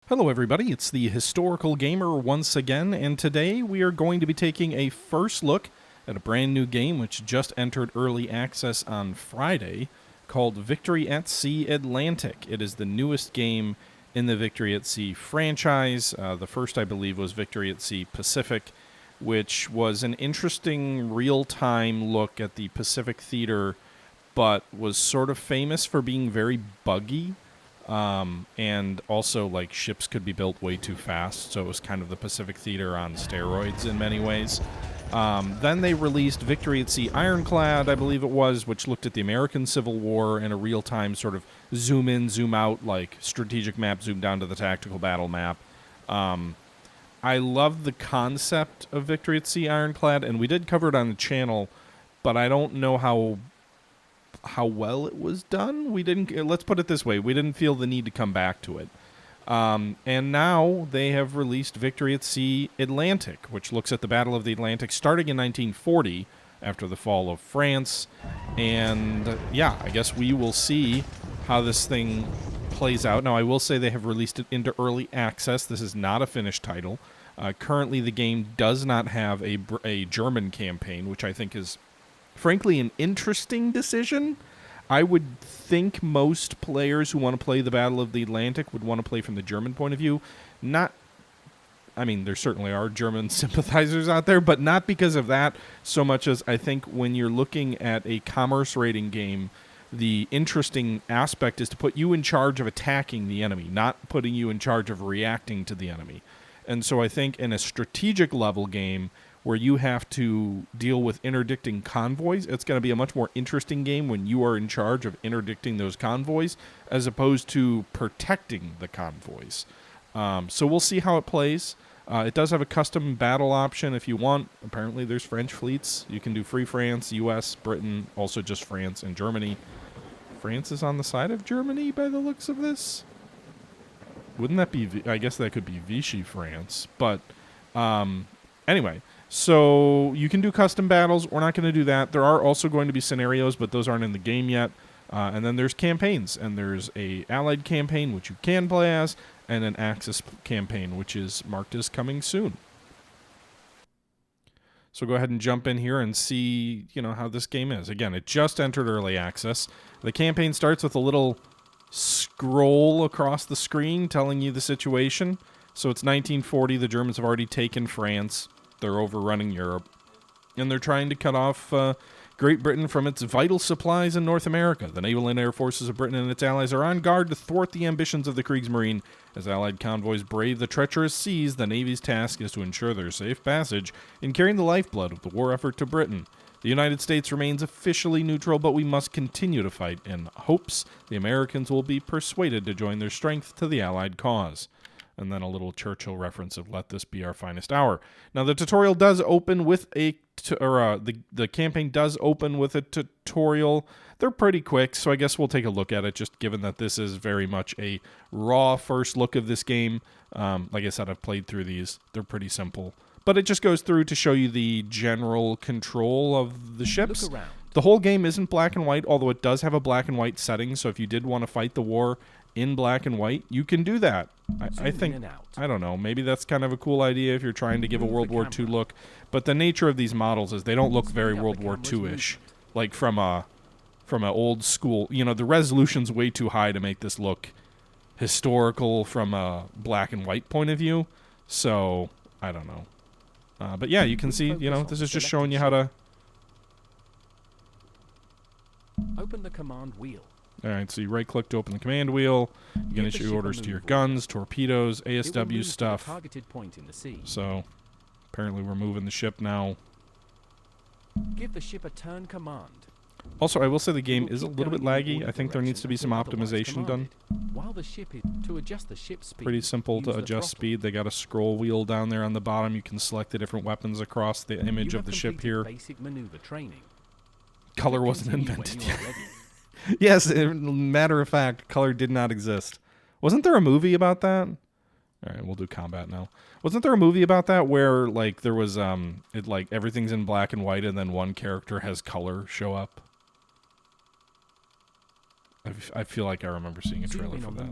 Hello everybody, it's the Historical Gamer once again, and today we are going to be taking a first look at a brand new game which just entered early access on Friday called Victory at Sea Atlantic. It is the newest game in the Victory at Sea franchise. The first, I believe, was Victory at Sea Pacific, which was an interesting real-time look at the Pacific theater, but was sort of famous for being very buggy. And also, like, ships could be built way too fast, so it was kind of the Pacific Theater on steroids in many ways. Then they released Victory at Sea Ironclad, I believe it was, which looked at the American Civil War in a real-time sort of zoom-in, zoom-out, like, strategic map, zoom down to the tactical battle map. I love the concept of Victory at Sea Ironclad, and we did cover it on the channel, but I don't know how well it was done. Let's put it this way, we didn't feel the need to come back to it. And now they have released Victory at Sea Atlantic, which looks at the Battle of the Atlantic starting in 1940 after the fall of France. And yeah, I guess we will see how this thing plays out. Now, I will say they have released it into early access. This is not a finished title. Currently, the game does not have a German campaign, which I think is frankly an interesting decision. I would think most players who want to play the Battle of the Atlantic would want to play from the German point of view. There certainly are German sympathizers out there, but not because of that so much as I think when you're looking at a commerce rating game, the interesting aspect is to put you in charge of attacking the enemy, not putting you in charge of reacting to the enemy. And so I think in a strategic level game where you have to deal with interdicting convoys, it's going to be a much more interesting game when you are in charge of interdicting those convoys as opposed to protecting the convoys. So we'll see how it plays. It does have a custom battle option if you want. Apparently there's French fleets. You can do Free France, US, Britain, also just France and Germany. France is on the side of Germany by the looks of this. Wouldn't that be... I guess that could be Vichy France. But anyway... So you can do custom battles. We're not going to do that. There are also going to be scenarios, but those aren't in the game yet. And then there's campaigns, and there's a Allied campaign, which you can play as, and an Axis campaign, which is marked as coming soon. So go ahead and jump in here and see, how this game is. Again, it just entered early access. The campaign starts with a little scroll across the screen telling you the situation. So it's 1940. The Germans have already taken France. They're overrunning Europe, and they're trying to cut off Great Britain from its vital supplies in North America. The naval and air forces of Britain and its allies are on guard to thwart the ambitions of the Kriegsmarine. As Allied convoys brave the treacherous seas, the Navy's task is to ensure their safe passage in carrying the lifeblood of the war effort to Britain. The United States remains officially neutral, but we must continue to fight in hopes the Americans will be persuaded to join their strength to the Allied cause. And then a little Churchill reference of "Let this be our finest hour." Now, the tutorial does open with the campaign does open with a tutorial. They're pretty quick, so I guess we'll take a look at it, just given that this is very much a raw first look of this game. Like I said, I've played through these. They're pretty simple. But it just goes through to show you the general control of the ships. Look around. The whole game isn't black and white, although it does have a black and white setting, so if you did want to fight the war in black and white, you can do that. I think, I don't know, maybe that's kind of a cool idea if you're trying to give a World War II look, but the nature of these models is they don't look very World War II-ish, like from a old school, the resolution's way too high to make this look historical from a black and white point of view, so I don't know. But yeah, you can see, this is just showing you how to... Open the command wheel. All right, so you right-click to open the command wheel. You can issue orders to your guns, torpedoes, ASW stuff. Targeted point in the sea. So, apparently we're moving the ship now. Give the ship a turn command. Also, I will say the game is a little bit laggy. I think there needs to be some optimization done. While the ship is to adjust the ship's speed. Pretty simple to adjust speed. They got a scroll wheel down there on the bottom. You can select the different weapons across the image of the ship here. Basic maneuver training. Color wasn't invented yet. Yes, matter of fact, color did not exist. Wasn't there a movie about that? All right, we'll do combat now. Wasn't there a movie about that where like there was everything's in black and white and then one character has color show up? I feel like I remember seeing a trailer for that.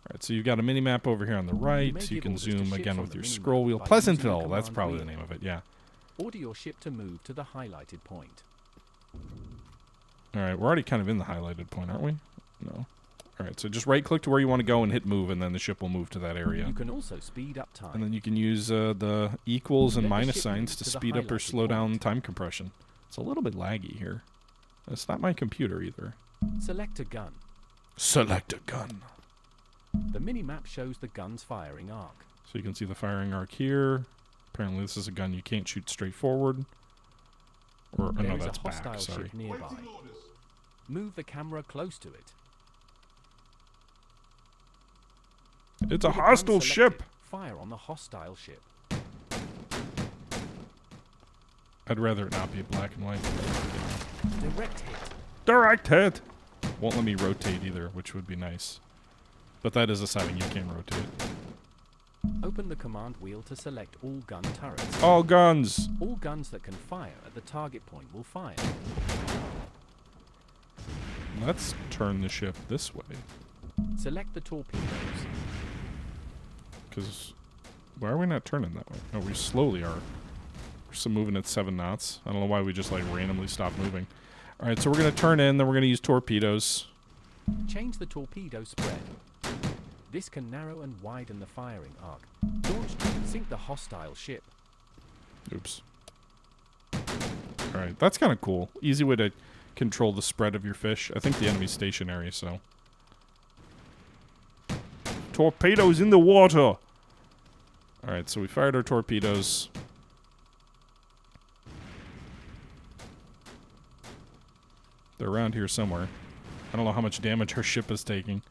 Alright, so you've got a mini-map over here on the right. may You give can orders to zoom ships again on with the your mini-map scroll wheel. by using the Pleasantville, that's command probably the wheel. name of it, yeah. Order your ship to move to the highlighted point. Alright, we're already kind of in the highlighted point, aren't we? No. Alright, so just right-click to where you want to go and hit move, and then the ship will move to that area. You can also speed up time. And then you can use the equals and Let the minus ship signs move to to the speed up or highlighted slow down point. time compression. It's a little bit laggy here. It's not my computer either. Select a gun. Select a gun. The mini-map shows the gun's firing arc. So you can see the firing arc here. Apparently this is a gun you can't shoot straight forward. Or There no, is that's a hostile back, sorry. ship nearby. Move the camera close to it. It's a With the gun hostile selected, ship! Fire on the hostile ship. I'd rather it not be black and white. Direct hit. Direct hit! Won't let me rotate either, which would be nice. But that is a setting, you can't rotate. Open the command wheel to select all gun turrets. All guns! All guns that can fire at the target point will fire. Let's turn the ship this way. Select the torpedoes. Because why are we not turning that way? Oh, we slowly are. We're still moving at 7 knots. I don't know why we just like randomly stopped moving. Alright, so we're going to turn in, then we're going to use torpedoes. Change the torpedo spread. This can narrow and widen the firing arc. Launch, sink the hostile ship. Oops. Alright, that's kind of cool. Easy way to control the spread of your fish. I think the enemy's stationary, so. Torpedoes in the water! Alright, so we fired our torpedoes. They're around here somewhere. I don't know how much damage our ship is taking.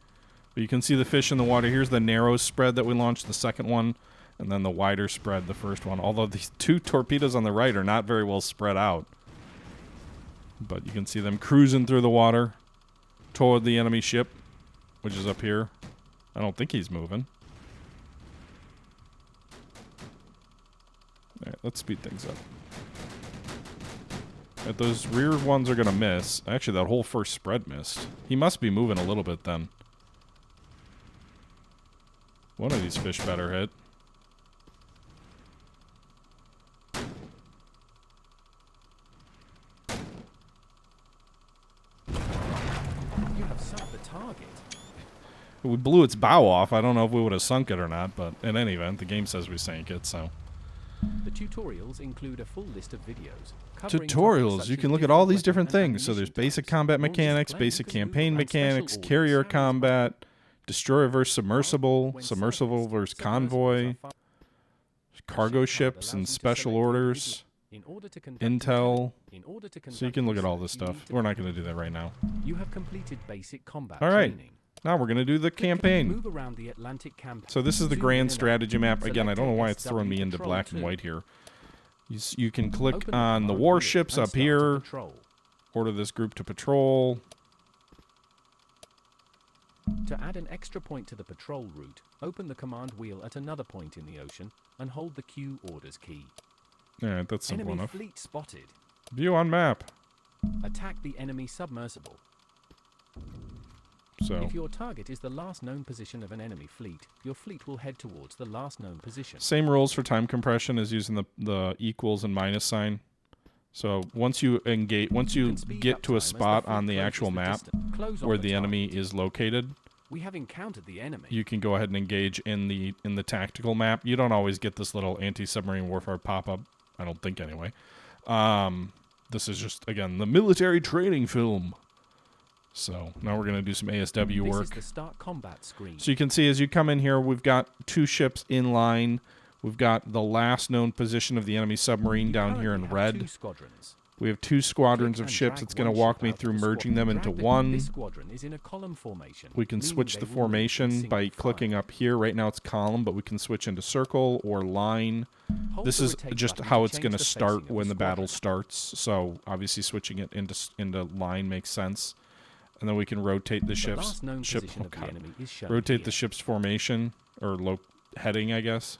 But you can see the fish in the water. Here's the narrow spread that we launched, the second one. And then the wider spread, the first one. Although these two torpedoes on the right are not very well spread out. But you can see them cruising through the water toward the enemy ship, which is up here. I don't think he's moving. Alright, let's speed things up. Alright, those rear ones are going to miss. Actually, that whole first spread missed. He must be moving a little bit then. One of these fish better hit. You have sunk the target. We blew its bow off. I don't know if we would have sunk it or not, but in any event, the game says we sank it, so. The tutorials include a full list of videos. covering topics Tutorials. such You as can look at all these different different weapon and things. So there's ammunition basic types. combat Launches mechanics, claim basic you can move campaign around special mechanics, orders, carrier sabotage combat, destroyer versus submersible, When submersible silenced, versus submersibles convoy, are fired. cargo Ship card ships allows and you to special select orders, in order to conduct intel. in order to So you conduct can look at all research, this you stuff. need to We're not going to do that right now. You have completed basic combat All right. training. Now we're going to do the campaign. Move around the Atlantic campaign. So this is the Zoom in grand and out. strategy map. Again, I don't know why it's Select throwing me SW into Patrol black and 2. white here. You can click Open on the command warships wheel and up start to here. patrol. Order this group to patrol. To add an extra point to the patrol route, open the command wheel at another point in the ocean and hold the Q orders key. Alright, that's simple Enemy enough. fleet spotted. View on map. Attack the enemy submersible. So, If your target is the last known position of an enemy fleet, your fleet will head towards the last known position. same rules for time compression as using the equals and minus sign. So once you engage, once you can speed get up to a time as the spot fleet on the closes actual the map distance. Close on where the the enemy target. is located, We have encountered the enemy. you can go ahead and engage in the tactical map. You don't always get this little anti-submarine warfare pop-up. I don't think anyway. This is just, again, the military training film. So now we're going to do some ASW This work. is the start combat screen. So you can see as you come in here, we've got two ships in line. We've got the last known position of the enemy submarine You down here currently in have red. 2 squadrons. We have 2 squadrons Click of and ships. drag It's going to one walk ship me out through of the merging them into Drag one. This squadron is in a column formation. We can meaning switch they the will move in formation single by file. clicking up here. Right now it's column, but we can switch into circle or line. Hold This the is rotate just button how to it's change going to the start facing of when the battle squadron. starts. So obviously switching it into line makes sense. And then we can rotate the The ship's last known ship. position Oh of the God. enemy is shown Rotate here. the ship's formation or heading, I guess.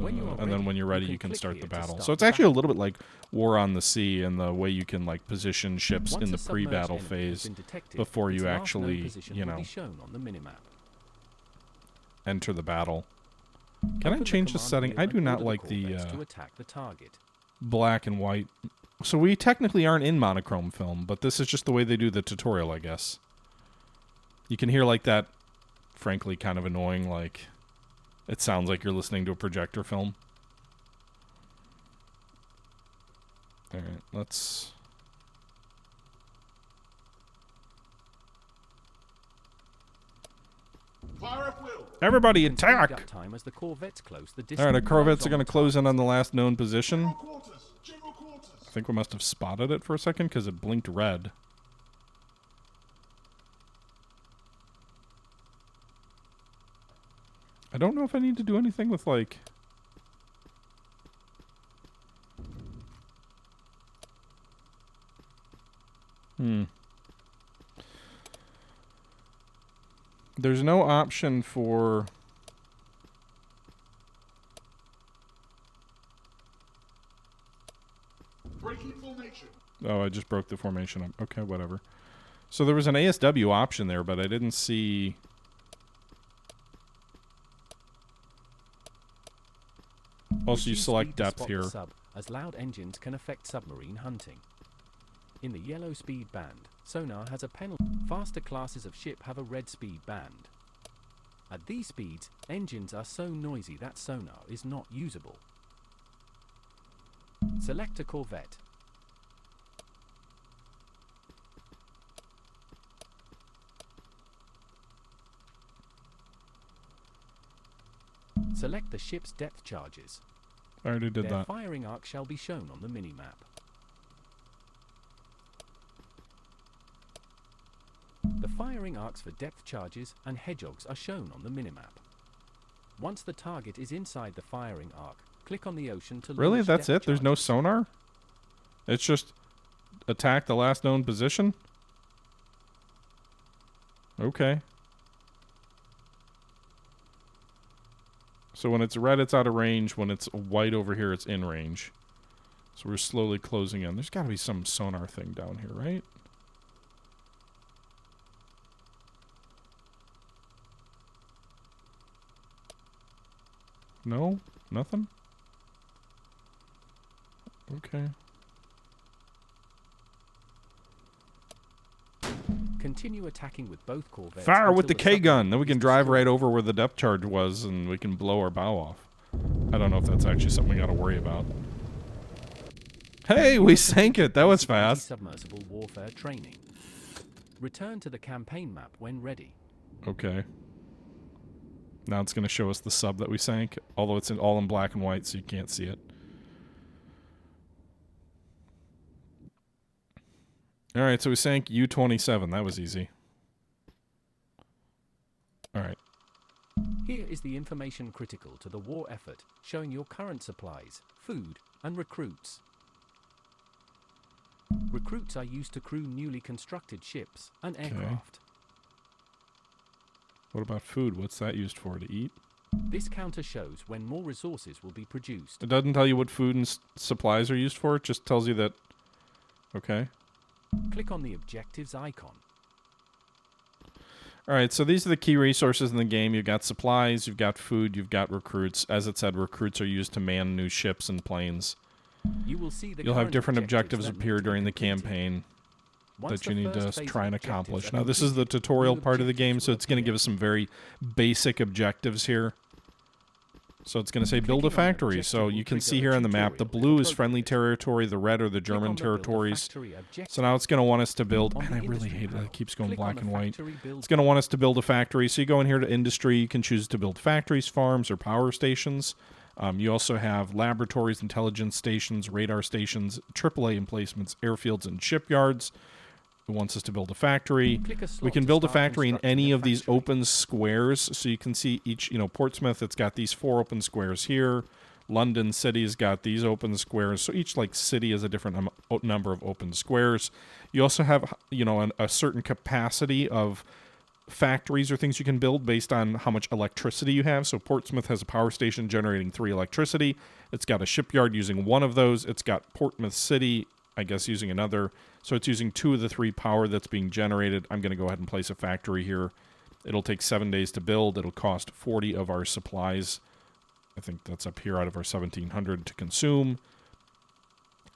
When you are and then ready, when you're ready, you you can can click start here the to battle. start So it's the actually a battle. little bit like War on the Sea and the way you can like position ships Once in a the submerged pre-battle enemy has phase been detected, before its you last known actually, position you will know, be shown on the minimap. enter the battle. Can I Open change the command setting? wheel I and do not order the like the corvettes to attack the target. black and white. So we technically aren't in monochrome film, but this is just the way they do the tutorial, I guess. You can hear like that, frankly, kind of annoying, like, it sounds like you're listening to a projector film. Alright, let's... Fire up, Will. Everybody Can speed up attack! time as the corvettes close the Alright, our distant corvettes are going horizontal to close in on the targets. last known position. General quarters. General quarters. I think we must have spotted it for a second because it blinked red. I don't know if I need to do anything with, like... There's no option for... Breaking formation. Oh, I just broke the formation up. Okay, whatever. So there was an ASW option there, but I didn't see... Also, you Reduce select speed to depth spot the here. sub, as loud engines can affect submarine hunting. In the yellow speed band, sonar has a penalty. Faster classes of ship have a red speed band. At these speeds, engines are so noisy that sonar is not usable. Select a corvette. Select the ship's depth charges. I already did Their that. firing arc shall be shown on the minimap. The firing arcs for depth charges and hedgehogs are shown on the minimap. Once the target is inside the firing arc, click on the ocean to Really? launch That's depth it? There's no charges. sonar? It's just attack the last known position? Okay. So when it's red, it's out of range. When it's white over here, it's in range. So we're slowly closing in. There's got to be some sonar thing down here, right? No? Nothing? Okay. Continue attacking with both corvettes. Fire with the until K-gun. Then we submarine can is drive right destroyed. over where the depth charge was, and we can blow our bow off. I don't know if that's actually something we got to worry about. Hey, we sank it. That was fast. Submersible warfare training. Return to the campaign map when ready. Okay. Now it's going to show us the sub that we sank, although it's all in black and white, so you can't see it. All right, so we sank U-27. That was easy. All right. Here is the information critical to the war effort, showing your current supplies, food, and recruits. Recruits are used to crew newly constructed ships and aircraft. What about food? What's that used for? To eat? This counter shows when more resources will be produced. It doesn't tell you what food and supplies are used for. It just tells you that... Okay. Click on the objectives icon. All right, so these are the key resources in the game. You've got supplies, you've got food, you've got recruits. As it said, recruits are used to man new ships and planes. You will see the You'll have current different objectives that need appear to be during the completed. campaign Once that you the need first to phase try of and objectives accomplish. are Now, this is the completed, tutorial new part of the game, objectives so will it's going to give appear. us some very basic objectives here. So it's going to say build a Clicking on an factory. objective So will you can trigger see a here on the map, the tutorial blue if is friendly appropriate. territory, the red are the Click German on the Build a territories. Factory objective. So now it's going to want us to build, On and the I really industry hate it. panel, It keeps going click on black the and white. factory build It's going to want us to build a factory. So you go in here to industry. You can choose to build factories, farms, or power stations. You also have laboratories, intelligence stations, radar stations, AAA emplacements, airfields, and shipyards. It wants us to build a factory. Click a slot We can to build a start factory in constructing any a of these factory. open squares. So you can see each, Portsmouth, it's got these 4 open squares here. London City's got these open squares. So each city has a different number of open squares. You also have, a certain capacity of factories or things you can build based on how much electricity you have. So Portsmouth has a power station generating 3 electricity. It's got a shipyard using 1 of those. It's got Portsmouth City, I guess, using another. So it's using 2 of the 3 power that's being generated. I'm going to go ahead and place a factory here. It'll take 7 days to build. It'll cost 40 of our supplies. I think that's up here out of our 1,700 to consume.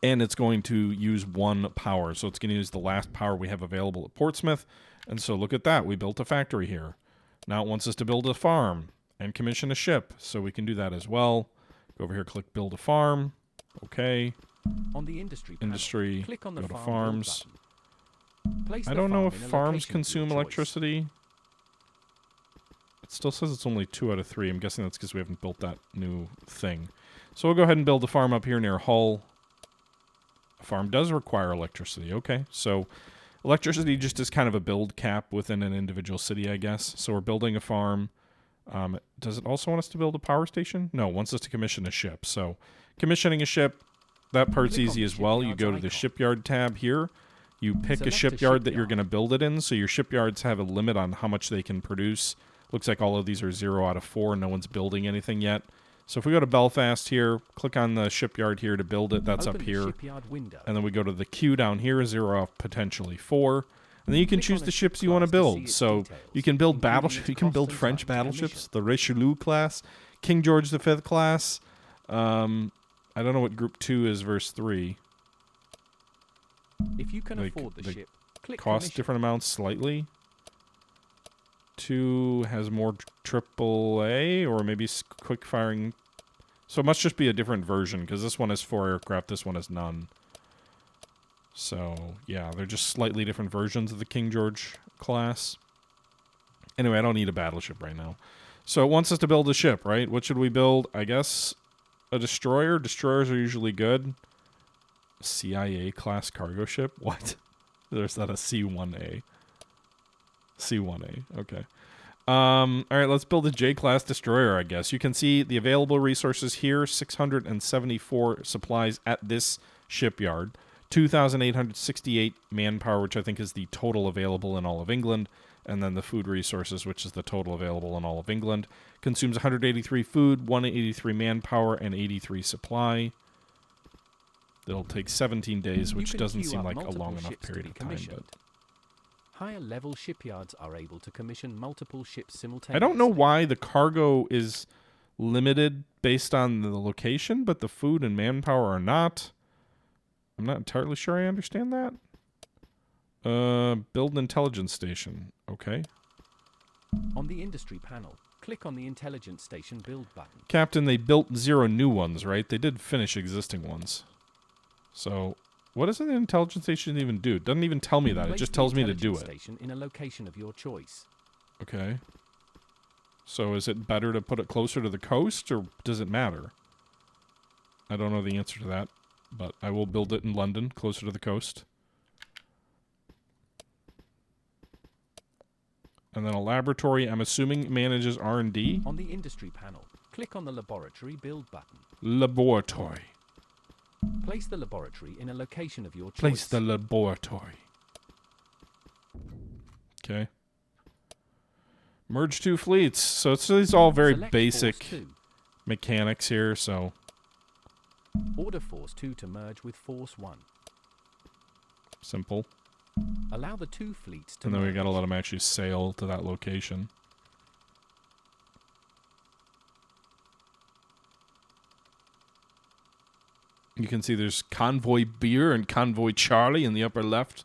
And it's going to use 1 power. So it's going to use the last power we have available at Portsmouth. And so look at that. We built a factory here. Now it wants us to build a farm and commission a ship. So we can do that as well. Go over here, click build a farm. Okay. On the industry panel, Industry, click on the go to farm farms. build button. Place I the don't know if farm in a farms location of your consume choice. electricity. It still says it's only 2 out of 3. I'm guessing that's because we haven't built that new thing. So we'll go ahead and build a farm up here near Hull. A farm does require electricity. Okay, so electricity just is kind of a build cap within an individual city, I guess. So we're building a farm. Does it also want us to build a power station? No, it wants us to commission a ship. So commissioning a ship, that part's Click on easy the as well. You shipyard's go to the icon. shipyard tab here. You pick a Select a shipyard that you're shipyard. going to build it in. So your shipyards have a limit on how much they can produce. Looks like all of these are 0 out of 4. No one's building anything yet. So if we go to Belfast here, click on the shipyard here to build it. That's Open up the here. shipyard window. And then we go to the queue down here, 0 off potentially 4. And then you can Click choose on the a ships ship you want to class to see build. its So details, you can build including battleships. its You can cost build and French time to battleships, the Richelieu class, King George V class. I don't know what Group 2 is verse 3. If you can Like, afford the they ship, click Cost commission. different amounts slightly. 2 has more triple A or maybe quick firing. So it must just be a different version because this one has 4 aircraft, this one has none. So yeah, they're just slightly different versions of the King George class. Anyway, I don't need a battleship right now. So it wants us to build a ship, right? What should we build? I guess a destroyer. Destroyers are usually good. CIA class cargo ship? What? There's that a C1A. C1A. Okay. All right, let's build a J-class destroyer, I guess. You can see the available resources here, 674 supplies at this shipyard, 2,868 manpower, which I think is the total available in all of England, and then the food resources, which is the total available in all of England. Consumes 183 food, 183 manpower, and 83 supply. It'll take 17 days, You which can doesn't queue seem up like a multiple long enough ships to period be of time. commissioned. But Higher level shipyards are able to commission multiple ships simultaneously. I don't know why the cargo is limited based on the location, but the food and manpower are not. I'm not entirely sure I understand that. Build an intelligence station. Okay. On the industry panel, click on the intelligence station build button. Captain, they built 0 new ones, right? They did finish existing ones. So, what does an intelligence station even do? It doesn't even tell me that. It Place just the tells me to do intelligence it. Station in a location of your choice. Okay. So is it better to put it closer to the coast, or does it matter? I don't know the answer to that, but I will build it in London, closer to the coast. And then a laboratory, I'm assuming, manages R&D. On the industry panel, click on the laboratory build button. Laboratory. Place the laboratory in a location of your choice. Place the laboratory. Okay. Merge 2 fleets. So it's all very Select basic Force 2. mechanics here, so Order Force 2 to merge with Force 1. simple. Allow the 2 fleets to And then we merge. gotta let them actually sail to that location. You can see there's Convoy Beer and Convoy Charlie in the upper left.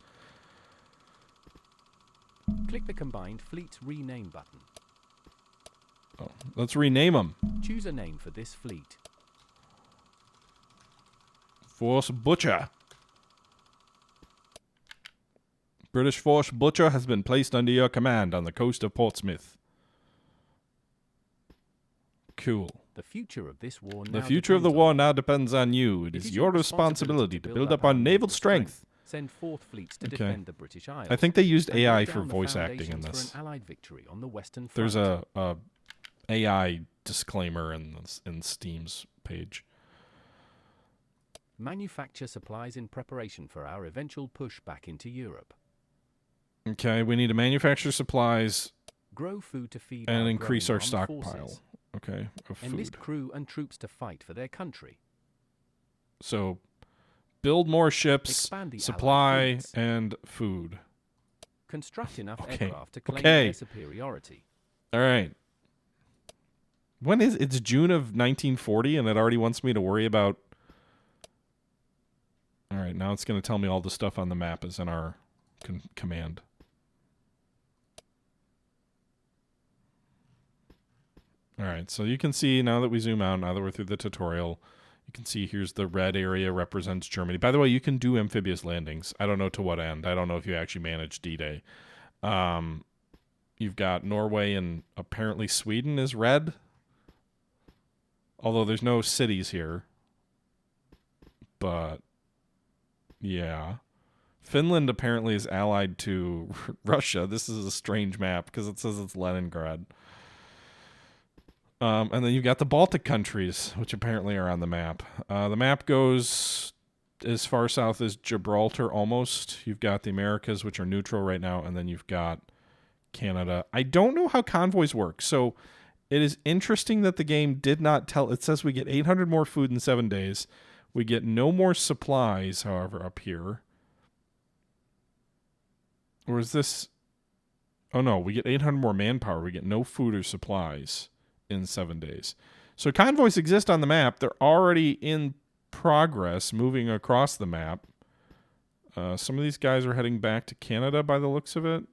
Click the Combined Fleets Rename button. Oh, let's rename them. Choose a name for this fleet. Force Butcher. British Force Butcher has been placed under your command on the coast of Portsmouth. Cool. The future of this war now The future of the depends war on now depends on you. It is your responsibility to build up our naval strength. Send forth fleets to Okay. defend the British Isles. I think they used and AI lay for down the voice acting in foundations this. For an Allied victory on the Western Front. There's a AI disclaimer in Steam's page. Manufacture supplies in preparation for our eventual push back into Europe. Okay, we need to manufacture supplies Grow food to feed and our increase growing our armed stockpile. forces. Okay, of food. Enlist crew and troops to fight for their country. So, build more ships, Expand the Allied supply, fleets. and food. Construct enough Okay. aircraft to claim Okay. their superiority. All right. When is it's June of 1940 and it already wants me to worry about. All right, now it's going to tell me all the stuff on the map is in our command. All right, so you can see now that we zoom out, now that we're through the tutorial, you can see here's the red area represents Germany. By the way, you can do amphibious landings. I don't know to what end. I don't know if you actually managed D-Day. You've got Norway and apparently Sweden is red. Although there's no cities here. But, yeah. Finland apparently is allied to Russia. This is a strange map because it says it's Leningrad. And then you've got the Baltic countries, which apparently are on the map. The map goes as far south as Gibraltar almost. You've got the Americas, which are neutral right now, and then you've got Canada. I don't know how convoys work, so it is interesting that the game did not tell. It says we get 800 more food in 7 days. We get no more supplies, however, up here. Or is this... Oh, no, we get 800 more manpower. We get no food or supplies in 7 days. So convoys exist on the map. They're already in progress, moving across the map. Some of these guys are heading back to Canada by the looks of it.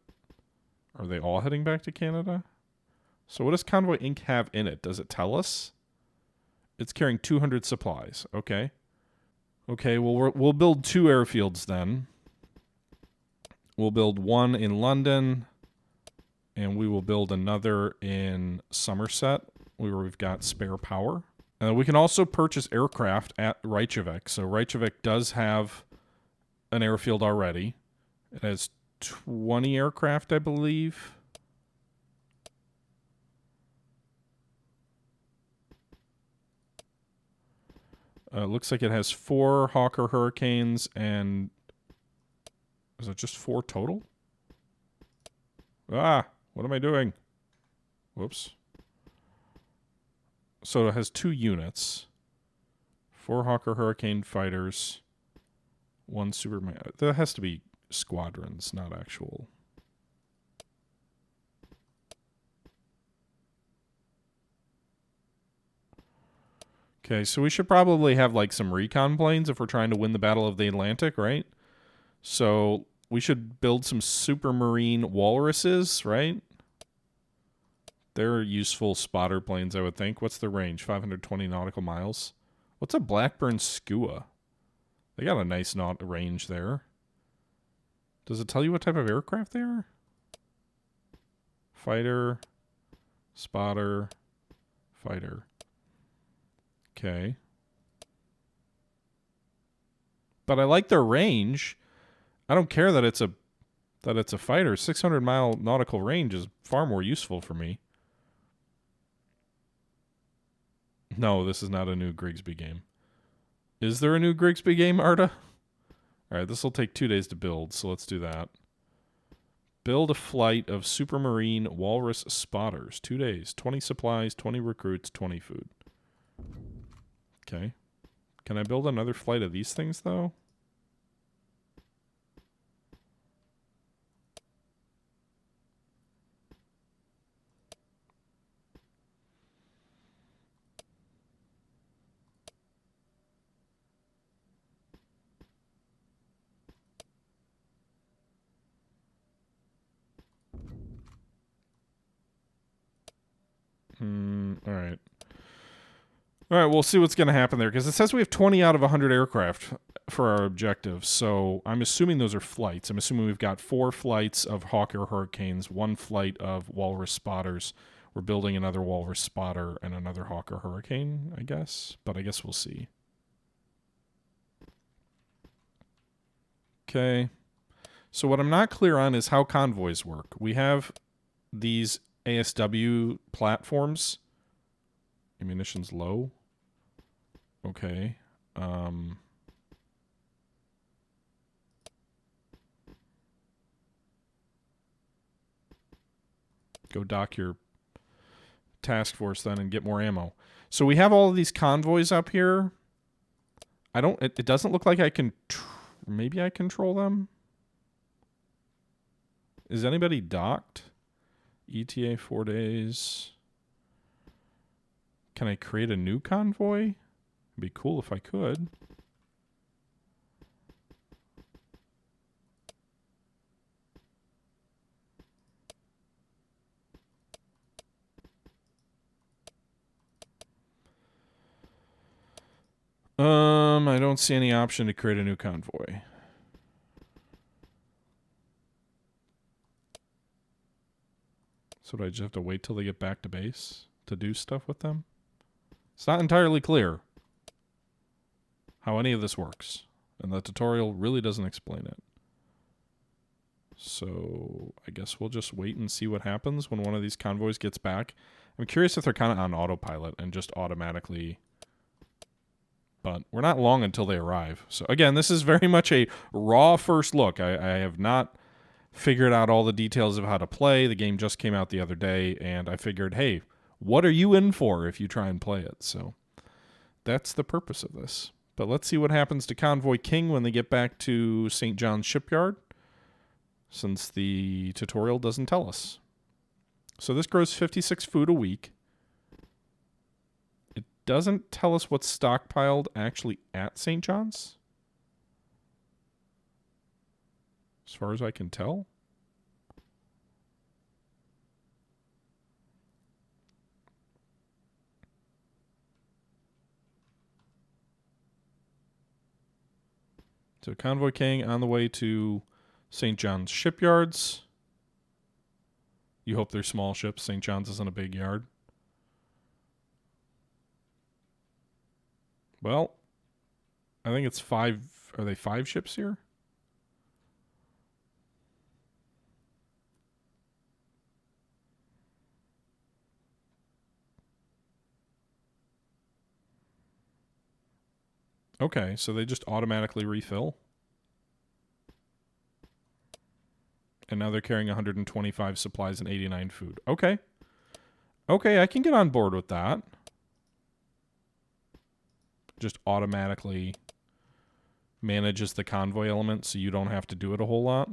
Are they all heading back to Canada? So what does Convoy Inc. have in it? Does it tell us? It's carrying 200 supplies. Okay. Okay, well, we'll build 2 airfields then. We'll build one in London, and we will build another in Somerset, where we've got spare power. And we can also purchase aircraft at Reykjavik. So Reykjavik does have an airfield already. It has 20 aircraft, I believe. Looks like it has 4 Hawker Hurricanes and... Is it just 4 total? Ah, what am I doing? Whoops. So it has 2 units. 4 Hawker Hurricane fighters. 1 Superman. That has to be squadrons, not actual. Okay, so we should probably have like some recon planes if we're trying to win the Battle of the Atlantic, right? So we should build some Supermarine walruses, right? They're useful spotter planes, I would think. What's the range? 520 nautical miles. What's a Blackburn Skua? They got a nice range there. Does it tell you what type of aircraft they are? Fighter, spotter, fighter. Okay. But I like their range. I don't care that it's a fighter. 600-mile nautical range is far more useful for me. No, this is not a new Grigsby game. Is there a new Grigsby game, Arda? All right, this will take 2 days to build, so let's do that. Build a flight of Supermarine Walrus spotters. 2 days. 20 supplies, 20 recruits, 20 food. Okay. Can I build another flight of these things, though? All right. All right, we'll see what's going to happen there, because it says we have 20 out of 100 aircraft for our objective, so I'm assuming those are flights. I'm assuming we've got 4 flights of Hawker Hurricanes, 1 flight of Walrus spotters. We're building another Walrus spotter and another Hawker Hurricane, I guess, but I guess we'll see. Okay. So what I'm not clear on is how convoys work. We have these ASW platforms. Ammunition's low. Okay. Go dock your task force then and get more ammo. So we have all of these convoys up here. It doesn't look like I can, maybe I control them? Is anybody docked? ETA 4 days. Can I create a new convoy? It'd be cool if I could. I don't see any option to create a new convoy. So do I just have to wait till they get back to base to do stuff with them? It's not entirely clear how any of this works, and the tutorial really doesn't explain it. So I guess we'll just wait and see what happens when one of these convoys gets back. I'm curious if they're kind of on autopilot and just automatically... But we're not long until they arrive. So again, this is very much a raw first look. I have not figured out all the details of how to play. The game just came out the other day, and I figured, hey, what are you in for if you try and play it? So that's the purpose of this. But let's see what happens to Convoy King when they get back to St. John's Shipyard, since the tutorial doesn't tell us. So this grows 56 food a week. It doesn't tell us what's stockpiled actually at St. John's, as far as I can tell. So Convoy King on the way to St. John's Shipyards. You hope they're small ships. St. John's isn't a big yard. Well, I think it's 5. Are they 5 ships here? Okay, so they just automatically refill. And now they're carrying 125 supplies and 89 food. Okay. Okay, I can get on board with that. Just automatically manages the convoy element so you don't have to do it a whole lot.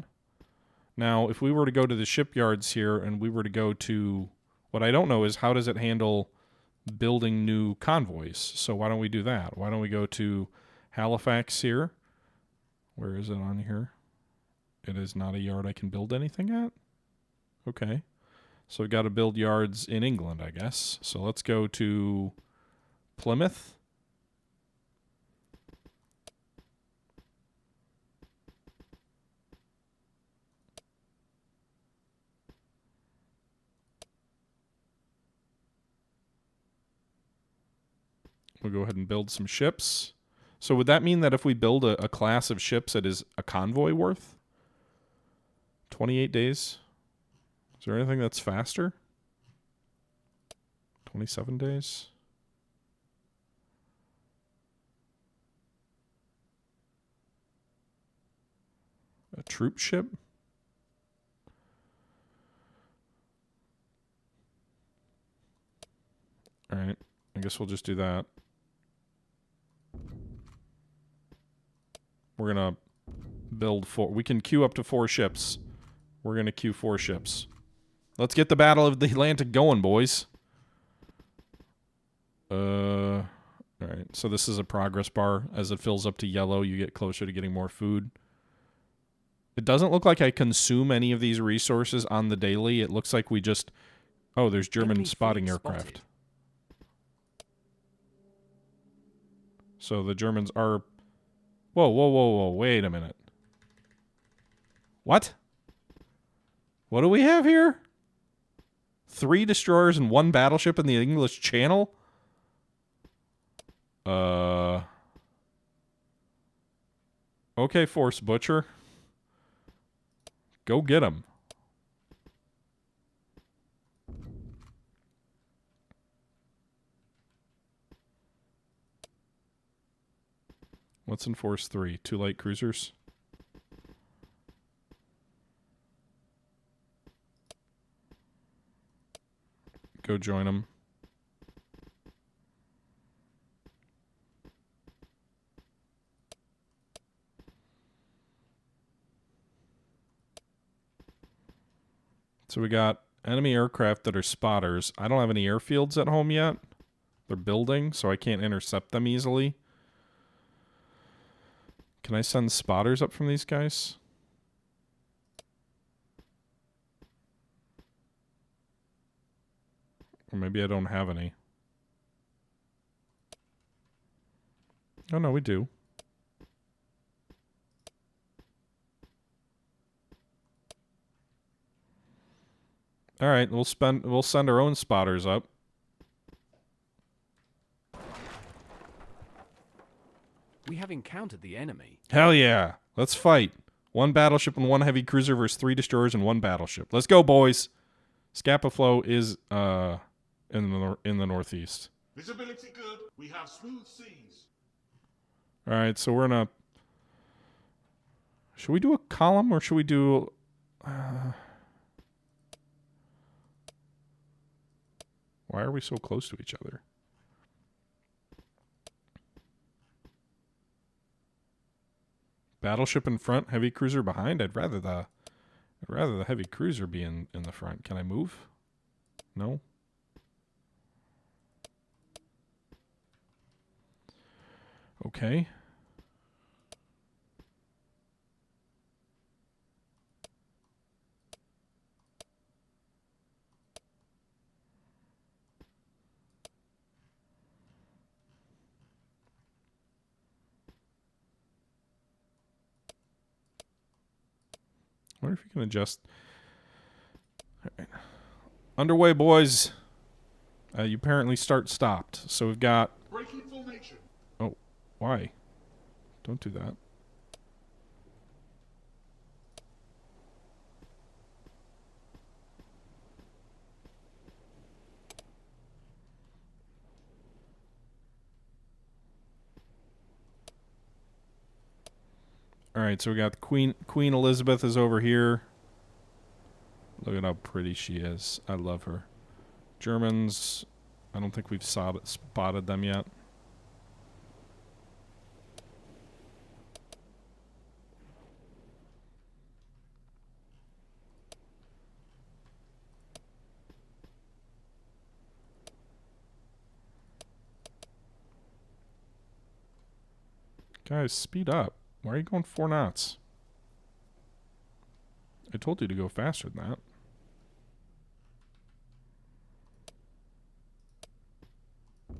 Now, if we were to go to the shipyards here and we were to go to... What I don't know is how does it handle building new convoys? So why don't we do that? Why don't we go to Halifax here? Where is it on here? It is not a yard I can build anything at? Okay. So we've got to build yards in England, I guess. So let's go to Plymouth. We'll go ahead and build some ships. So would that mean that if we build a class of ships, it is a convoy worth? 28 days? Is there anything that's faster? 27 days? A troop ship? All right. I guess we'll just do that. We're going to build 4. We can queue up to 4 ships. We're going to queue 4 ships. Let's get the Battle of the Atlantic going, boys. All right. So this is a progress bar. As it fills up to yellow, you get closer to getting more food. It doesn't look like I consume any of these resources on the daily. It looks like we just... Oh, there's German Enemy spotting fleet aircraft. spotted. So the Germans are... Whoa, whoa, whoa, whoa. Wait a minute. What? What do we have here? 3 destroyers and 1 battleship in the English Channel? Okay, Force Butcher. Go get him. What's in Force 3? 2 light cruisers? go join them. So we got enemy aircraft that are spotters. I don't have any airfields at home yet. They're building, so I can't intercept them easily. Can I send spotters up from these guys? Or maybe I don't have any. Oh no, we do. All right, we'll send our own spotters up. We have encountered the enemy. Hell yeah. Let's fight. 1 battleship and 1 heavy cruiser versus 3 destroyers and 1 battleship. Let's go, boys. Scapa Flow is in the northeast. Visibility good. We have smooth seas. All right, so we're in a... Should we do a column or should we do... Why are we so close to each other? Battleship in front, heavy cruiser behind. I'd rather the heavy cruiser be in the front. Can I move? No. Okay. I wonder if you can adjust. All right. Underway, boys. You apparently stopped. So we've got... Breaking formation. Oh, why? Don't do that. All right, so we got Queen Elizabeth is over here. Look at how pretty she is. I love her. Germans, I don't think we've spotted them yet. Guys, speed up. Why are you going 4 knots? I told you to go faster than that.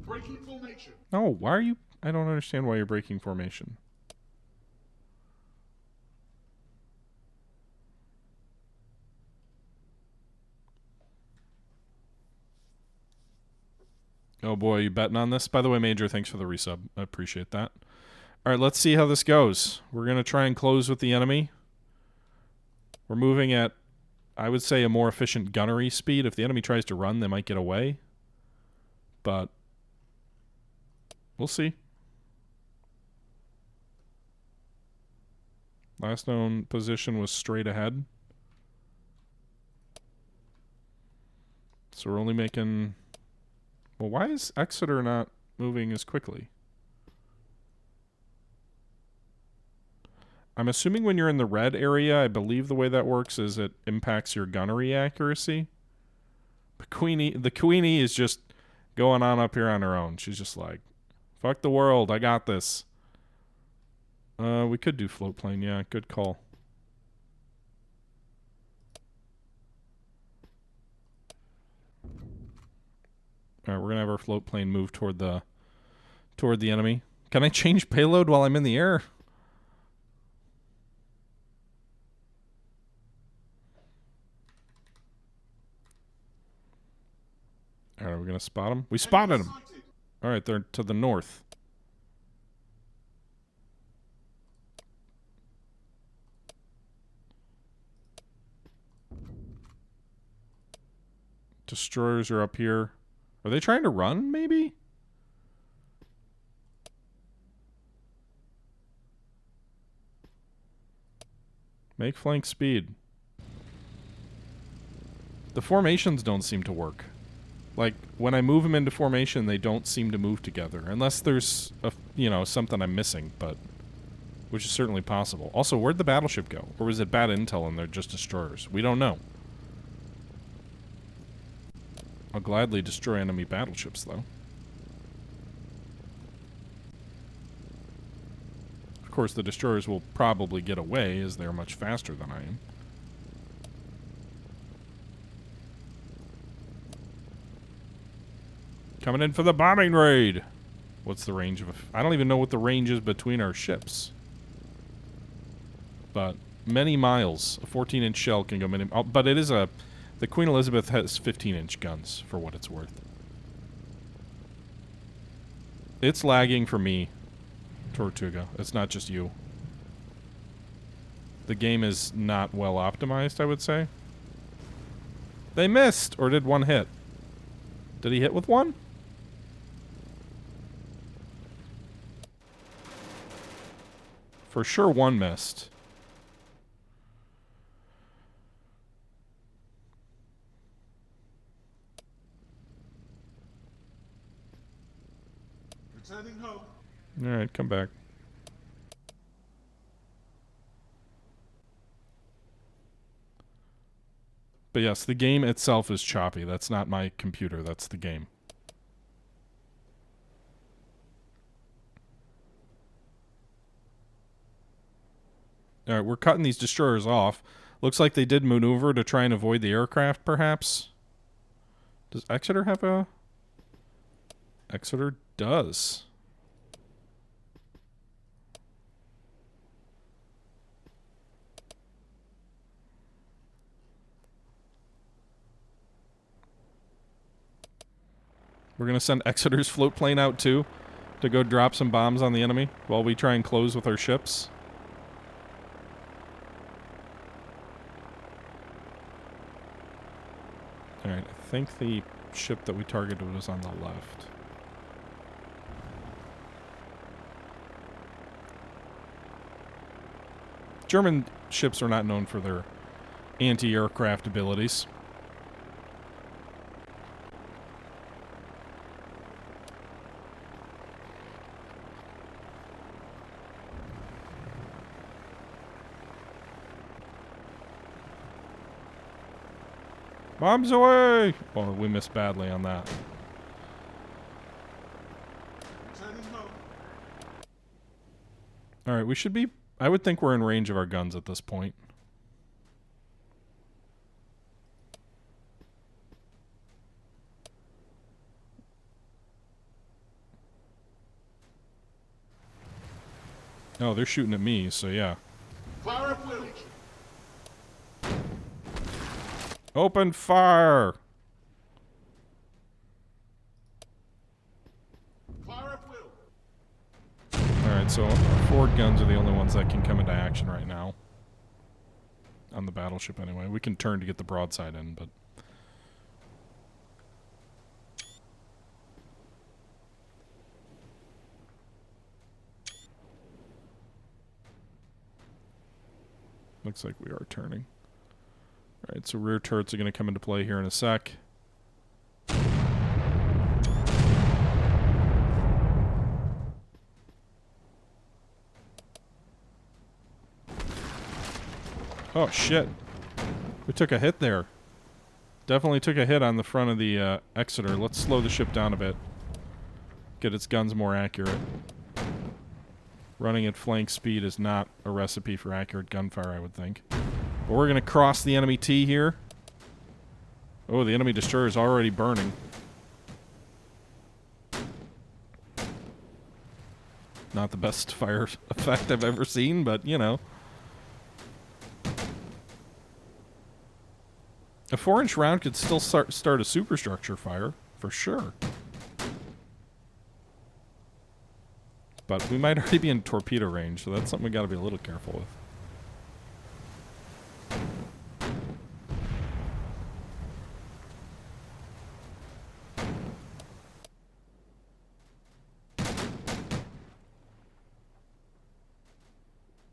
Breaking formation. No, why are you... I don't understand why you're breaking formation. Oh boy, you betting on this? By the way, Major, thanks for the resub. I appreciate that. All right, let's see how this goes. We're going to try and close with the enemy. We're moving at, I would say, a more efficient gunnery speed. If the enemy tries to run, they might get away. But we'll see. Last known position was straight ahead. So we're only making... Well, why is Exeter not moving as quickly? I'm assuming when you're in the red area, I believe the way that works is it impacts your gunnery accuracy. But the Queenie is just going on up here on her own. She's just like, fuck the world, I got this. We could do float plane, yeah, good call. Alright, we're gonna have our float plane move toward the enemy. Can I change payload while I'm in the air? Alright, we're gonna spot them. We spotted them. Alright, they're to the north. Destroyers are up here. Are they trying to run, maybe? Make flank speed. The formations don't seem to work. Like, when I move them into formation, they don't seem to move together. Unless there's, something I'm missing, but... Which is certainly possible. Also, where'd the battleship go? Or was it bad intel and they're just destroyers? We don't know. I'll gladly destroy enemy battleships, though. Of course, the destroyers will probably get away, as they're much faster than I am. Coming in for the bombing raid! What's the range of... I don't even know what the range is between our ships. But many miles. A 14-inch shell can go many... but it is a... The Queen Elizabeth has 15-inch guns, for what it's worth. It's lagging for me, Tortuga. It's not just you. The game is not well optimized, I would say. They missed! Or did one hit? Did he hit with one? For sure one missed. Returning home. Alright, come back. But yes, the game itself is choppy. That's not my computer, that's the game. Alright, we're cutting these destroyers off. Looks like they did maneuver to try and avoid the aircraft, perhaps. Does Exeter have a... Exeter does. We're going to send Exeter's float plane out, too, to go drop some bombs on the enemy while we try and close with our ships. Alright, I think the ship that we targeted was on the left. German ships are not known for their anti-aircraft abilities. Bombs away! Oh, we missed badly on that. Returning home. Alright, we should be... I would think we're in range of our guns at this point. Oh, they're shooting at me, so yeah. Fire up will. Open fire! Fire up will. Alright, so forward guns are the only ones that can come into action right now. On the battleship, anyway. We can turn to get the broadside in, but... Looks like we are turning. Alright, so rear turrets are going to come into play here in a sec. Oh, shit. We took a hit there. Definitely took a hit on the front of the Exeter. Let's slow the ship down a bit. Get its guns more accurate. Running at flank speed is not a recipe for accurate gunfire, I would think. But we're going to cross the enemy T here. Oh, the enemy destroyer is already burning. Not the best fire effect I've ever seen, but, you know. A 4-inch round could still start a superstructure fire, for sure. But we might already be in torpedo range, so that's something we got to be a little careful with.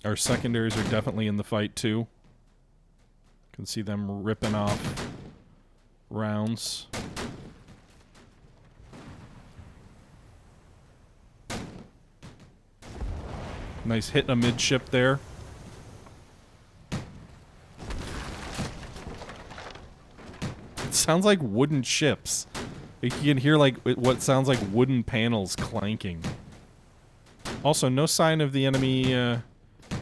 Our secondaries are definitely in the fight, too. Can see them ripping off rounds. Nice hit amidship there. It sounds like wooden ships. Like you can hear like what sounds like wooden panels clanking. Also, no sign of the enemy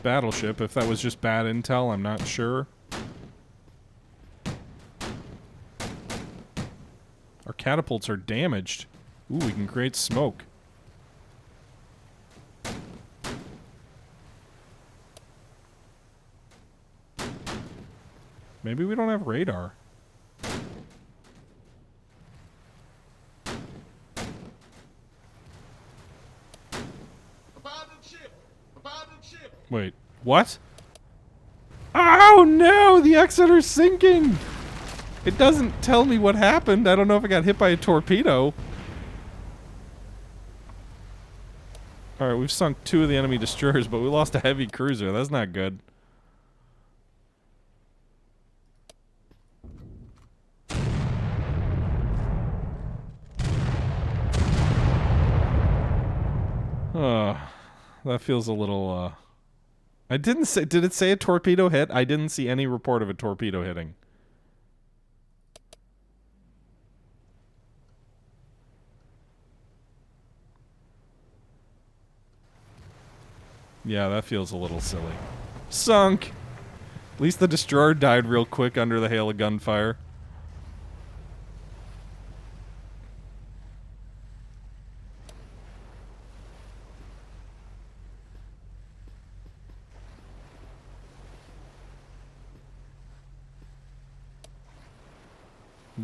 battleship. If that was just bad intel, I'm not sure. Our catapults are damaged. Ooh, we can create smoke. Maybe we don't have radar. Abandoned ship! Abandoned ship! Wait, what? Oh no, the Exeter's sinking! It doesn't tell me what happened. I don't know if I got hit by a torpedo. Alright, we've sunk 2 of the enemy destroyers, but we lost a heavy cruiser. That's not good. That feels a little, I didn't say... Did it say a torpedo hit? I didn't see any report of a torpedo hitting. Yeah, that feels a little silly. Sunk! At least the destroyer died real quick under the hail of gunfire.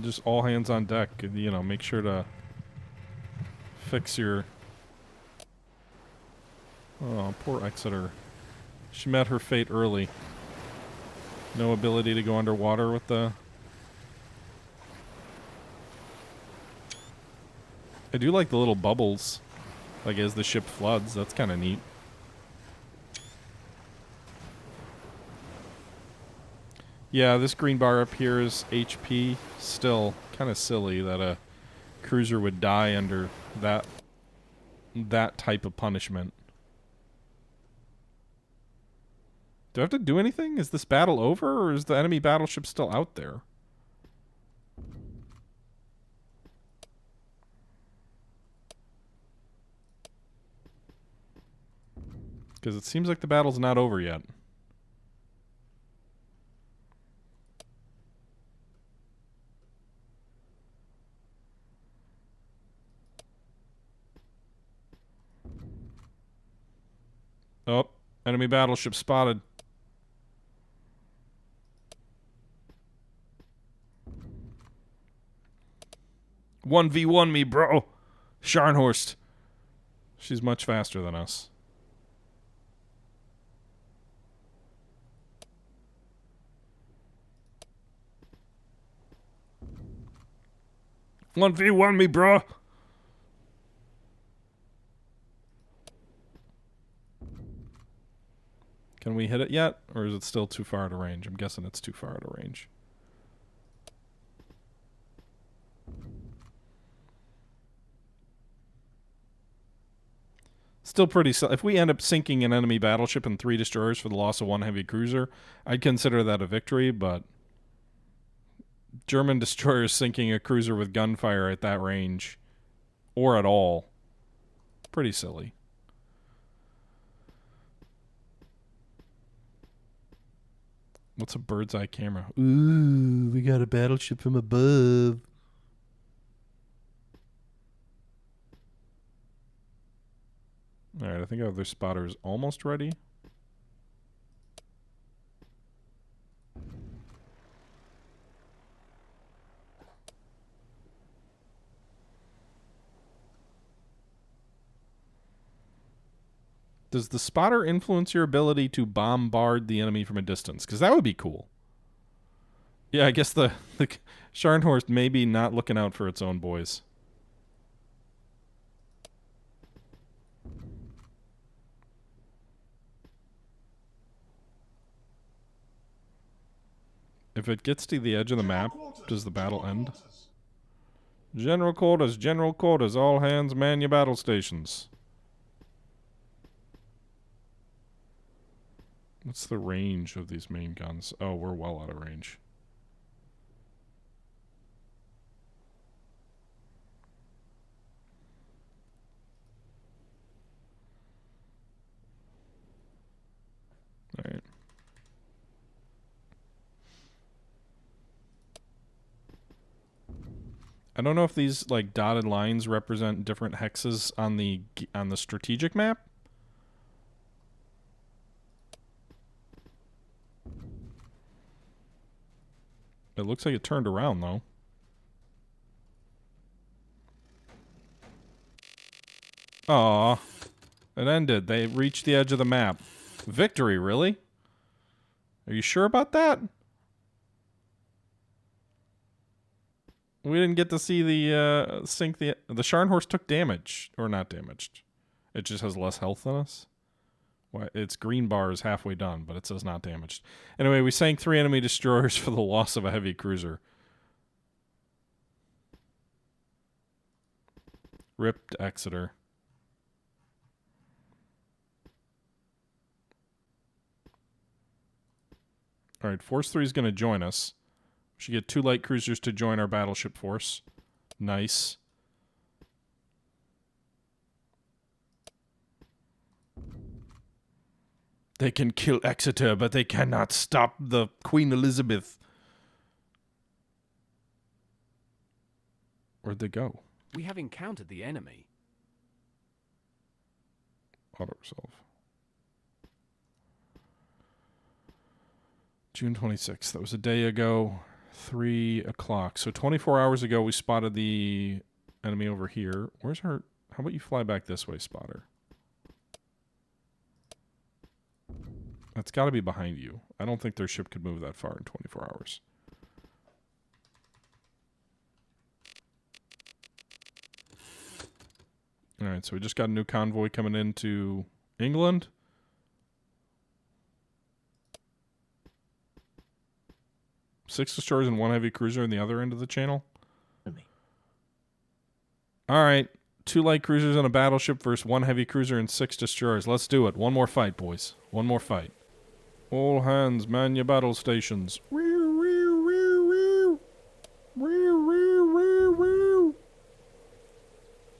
Just all hands on deck. You know, make sure to fix your... Oh, poor Exeter. She met her fate early. No ability to go underwater with the... I do like the little bubbles. Like as the ship floods. That's kind of neat. Yeah, this green bar up here is HP. Still kind of silly that a cruiser would die under that type of punishment. Do I have to do anything? Is this battle over, or is the enemy battleship still out there? Because it seems like the battle's not over yet. Oh, enemy battleship spotted. One v one me, bro. Scharnhorst. She's much faster than us. One v one me, bro. Can we hit it yet, or is it still too far out of range? I'm guessing it's too far out of range. Still pretty... If we end up sinking an enemy battleship and 3 destroyers for the loss of 1 heavy cruiser, I'd consider that a victory, but... German destroyers sinking a cruiser with gunfire at that range, or at all, pretty silly. What's a bird's eye camera? Ooh, we got a battleship from above. Alright, I think our other spotter is almost ready. Does the spotter influence your ability to bombard the enemy from a distance? Because that would be cool. Yeah, I guess the Scharnhorst may be not looking out for its own boys. If it gets to the edge of the map, does the battle end? General quarters, all hands man your battle stations. What's the range of these main guns? Oh, we're well out of range. All right. I don't know if these like dotted lines represent different hexes on the strategic map. It looks like it turned around though. Aw. It ended. They reached the edge of the map. Victory, really? Are you sure about that? We didn't get to see the sink the Scharnhorst took damage, or not damaged. It just has less health than us. Why, its green bar is halfway done, but it says not damaged. Anyway, we sank 3 enemy destroyers for the loss of a heavy cruiser. Ripped Exeter. All right, Force 3 is going to join us. We should get 2 light cruisers to join our battleship force. Nice. They can kill Exeter, but they cannot stop the Queen Elizabeth. Where'd they go? We have encountered the enemy. Auto-resolve. June 26th. That was a day ago. 3 o'clock. So 24 hours ago, we spotted the enemy over here. Where's her... How about you fly back this way, spotter? That's got to be behind you. I don't think their ship could move that far in 24 hours. Alright, so we just got a new convoy coming into England. Six destroyers and 1 heavy cruiser in the other end of the channel. Alright, 2 light cruisers and a battleship versus 1 heavy cruiser and 6 destroyers. Let's do it. One more fight, boys. One more fight. All hands, man your battle stations.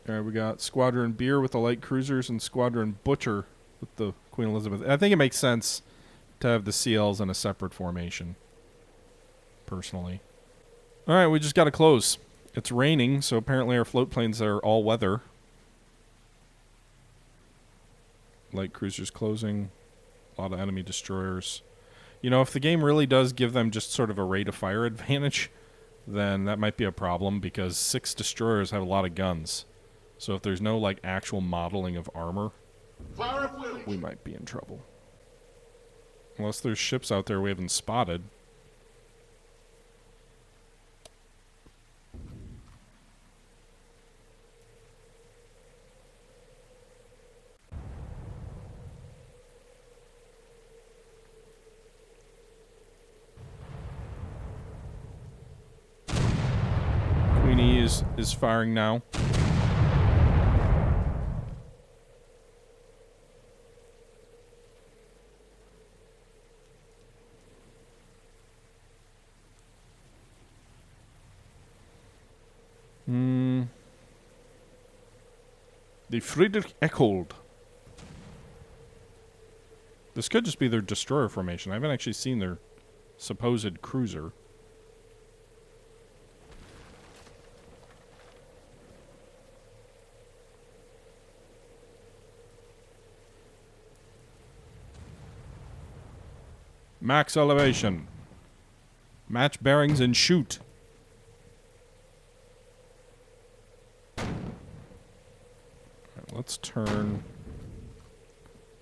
Alright, we got Squadron Beer with the light cruisers and Squadron Butcher with the Queen Elizabeth. I think it makes sense to have the CLs in a separate formation. Personally. Alright, we just got to close. It's raining, so apparently our float planes are all weather. Light cruisers closing. A lot of enemy destroyers. You know, if the game really does give them just sort of a rate of fire advantage, then that might be a problem because 6 destroyers have a lot of guns. So if there's no like actual modeling of armor, we might be in trouble. Unless there's ships out there we haven't spotted. Queenie is firing now. The Friedrich Eckhold. This could just be their destroyer formation. I haven't actually seen their supposed cruiser. Max elevation. Match bearings and shoot. Let's turn.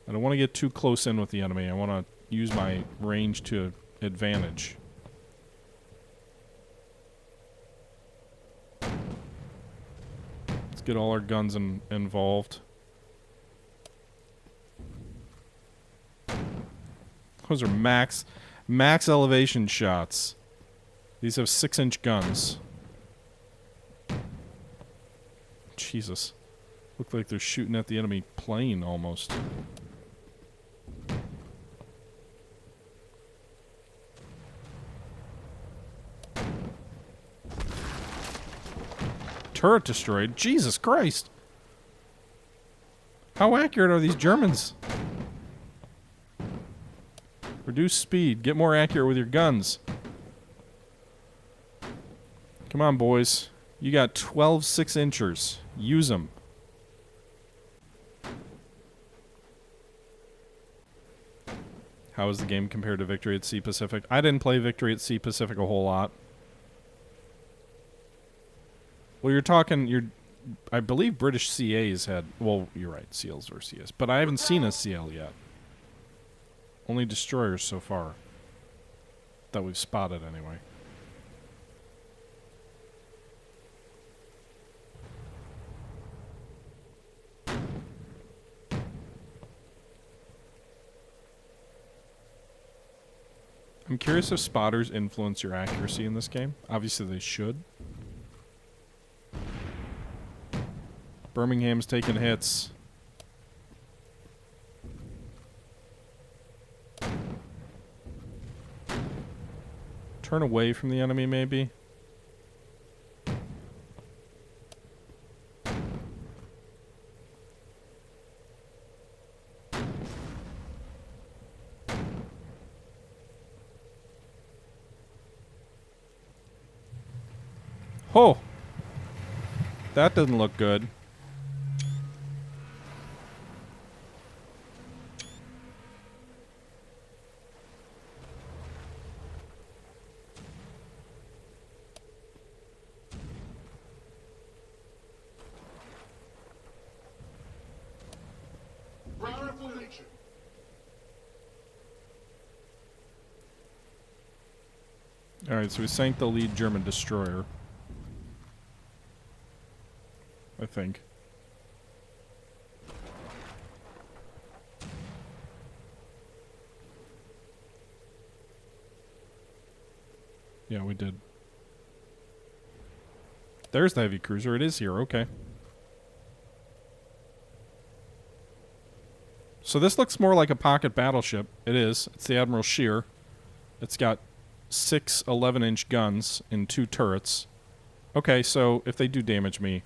I don't want to get too close in with the enemy. I want to use my range to advantage. Let's get all our guns involved. Those are max elevation shots. These have 6-inch guns. Jesus. Look like they're shooting at the enemy plane almost. turret destroyed. Jesus Christ. How accurate are these Germans? Reduce speed. Get more accurate with your guns. Come on, boys. You got 12 6-inchers. Use them. How is the game compared to Victory at Sea Pacific? I didn't play Victory at Sea Pacific a whole lot. Well, you're talking... I believe British CAs had... Well, you're right. SEALs or CS. But I haven't seen a CL yet. Only destroyers so far. That we've spotted, anyway. I'm curious if spotters influence your accuracy in this game. Obviously they should. Birmingham's taking hits. Turn away from the enemy, maybe. Oh! That doesn't look good. Ground formation. Alright, so we sank the lead German destroyer. I think. Yeah, we did. There's the heavy cruiser. It is here. Okay. So this looks more like a pocket battleship. It is. It's the Admiral Scheer. It's got 6 11-inch guns and 2 turrets. Okay, so if they do damage me,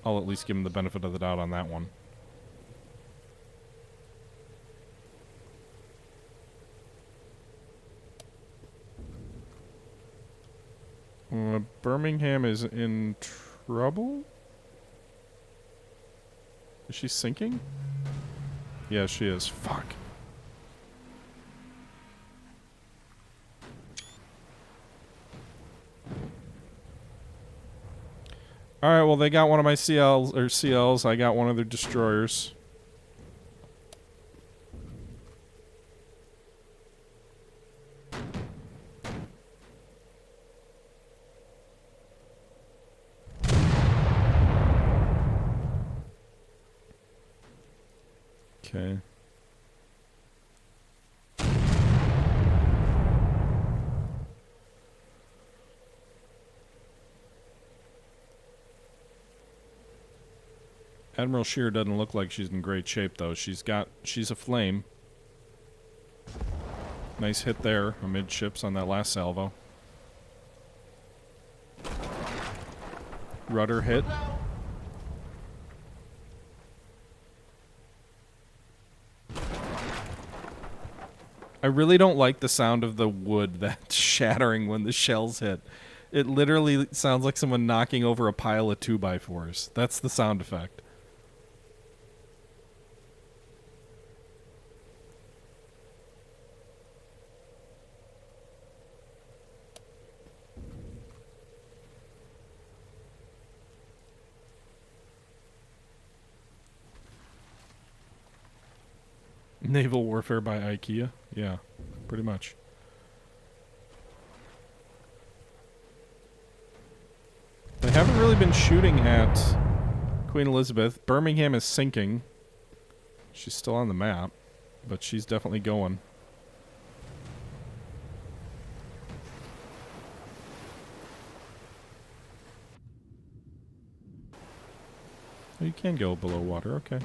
I'll at least give them the benefit of the doubt on that one. Birmingham is in trouble? Is she sinking? Yeah, she is. Fuck. Alright, well, they got one of my CLs. I got one of their destroyers. Okay. Admiral Scheer doesn't look like she's in great shape, though. She's a flame. Nice hit there, amidships on that last salvo. Rudder hit. I really don't like the sound of the wood that's shattering when the shells hit. It literally sounds like someone knocking over a pile of 2x4s. That's the sound effect. Naval warfare by IKEA? Yeah, pretty much. They haven't really been shooting at Queen Elizabeth. Birmingham is sinking. She's still on the map, but she's definitely going. Oh, you can go below water, okay.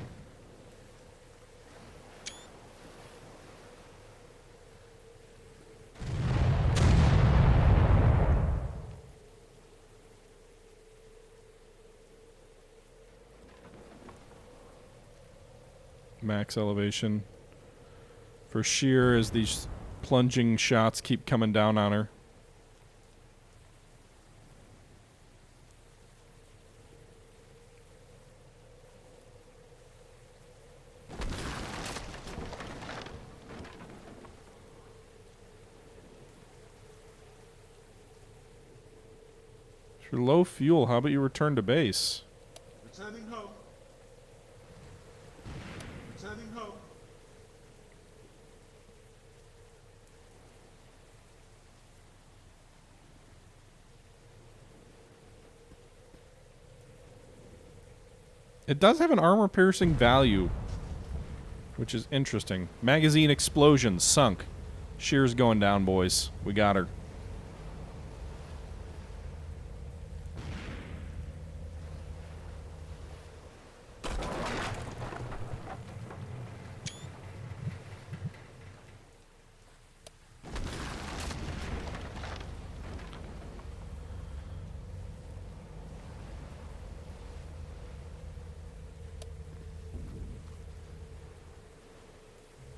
max elevation for sheer as these plunging shots keep coming down on her. If you're low fuel, how about you return to base? Returning home. Returning home. It does have an armor-piercing value, which is interesting. Magazine explosion, sunk. Shear's going down, boys. We got her.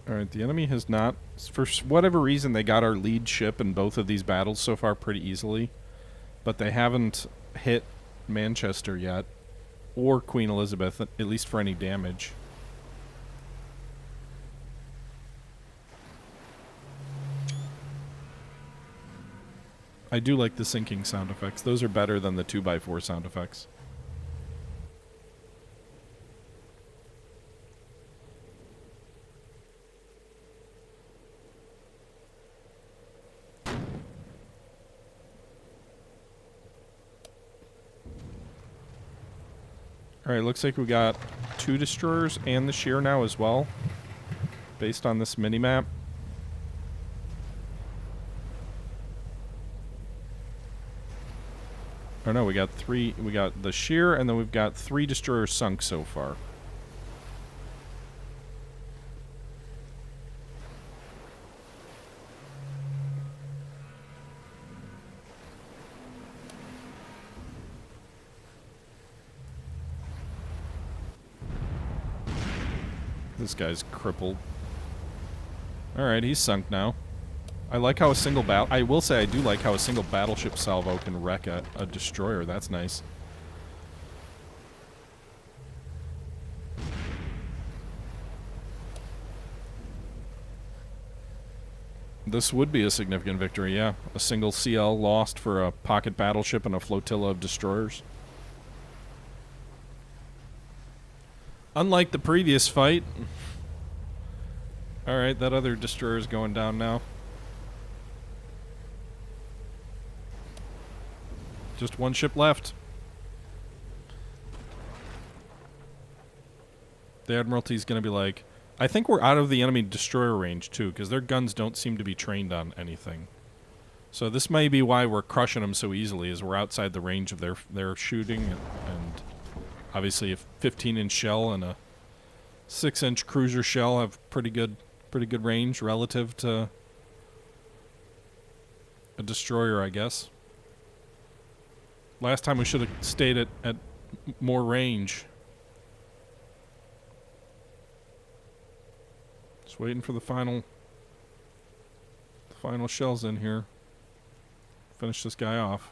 Alright, the enemy has not... For whatever reason, they got our lead ship in both of these battles so far pretty easily. But they haven't hit Manchester yet. Or Queen Elizabeth, at least for any damage. I do like the sinking sound effects. Those are better than the 2x4 sound effects. Alright, looks like we got 2 destroyers and the shear now as well, based on this mini-map. Oh no, we got 3, we got the shear, and then we've got 3 destroyers sunk so far. This guy's crippled. Alright, he's sunk now. I like how a single battle... I will say I do like how a single battleship salvo can wreck a destroyer. That's nice. This would be a significant victory, yeah. A single CL lost for a pocket battleship and a flotilla of destroyers. Unlike the previous fight. Alright, that other destroyer's going down now. Just one ship left. The Admiralty's gonna be like... I think we're out of the enemy destroyer range, too, because their guns don't seem to be trained on anything. So this may be why we're crushing them so easily, is we're outside the range of their shooting, and obviously a 15-inch shell and a 6-inch cruiser shell have pretty good range relative to a destroyer, I guess. Last time we should have stayed at more range. Just waiting for the final shells in here. Finish this guy off.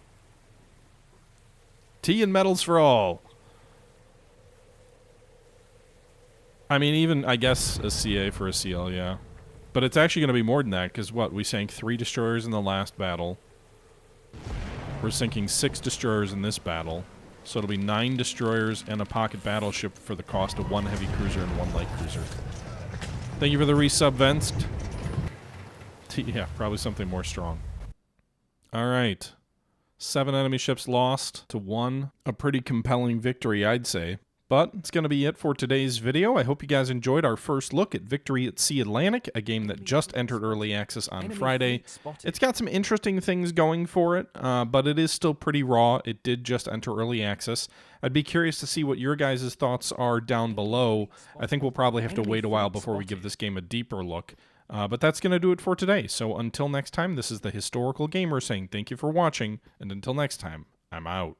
Tea and medals for all. I mean, even, I guess, a CA for a CL, yeah. But it's actually going to be more than that, because what? We sank 3 destroyers in the last battle. We're sinking 6 destroyers in this battle. So it'll be 9 destroyers and a pocket battleship for the cost of 1 heavy cruiser and 1 light cruiser. Thank you for the resub, Venst. Yeah, probably something more strong. Alright. 7 enemy ships lost to 1. A pretty compelling victory, I'd say. But it's going to be it for today's video. I hope you guys enjoyed our first look at Victory at Sea Atlantic, a game that just entered early access on Friday. It's got some interesting things going for it, but it is still pretty raw. It did just enter early access. I'd be curious to see what your guys' thoughts are down below. I think we'll probably have to wait a while before we give this game a deeper look. But that's going to do it for today. So until next time, this is the Historical Gamer saying thank you for watching, and until next time, I'm out.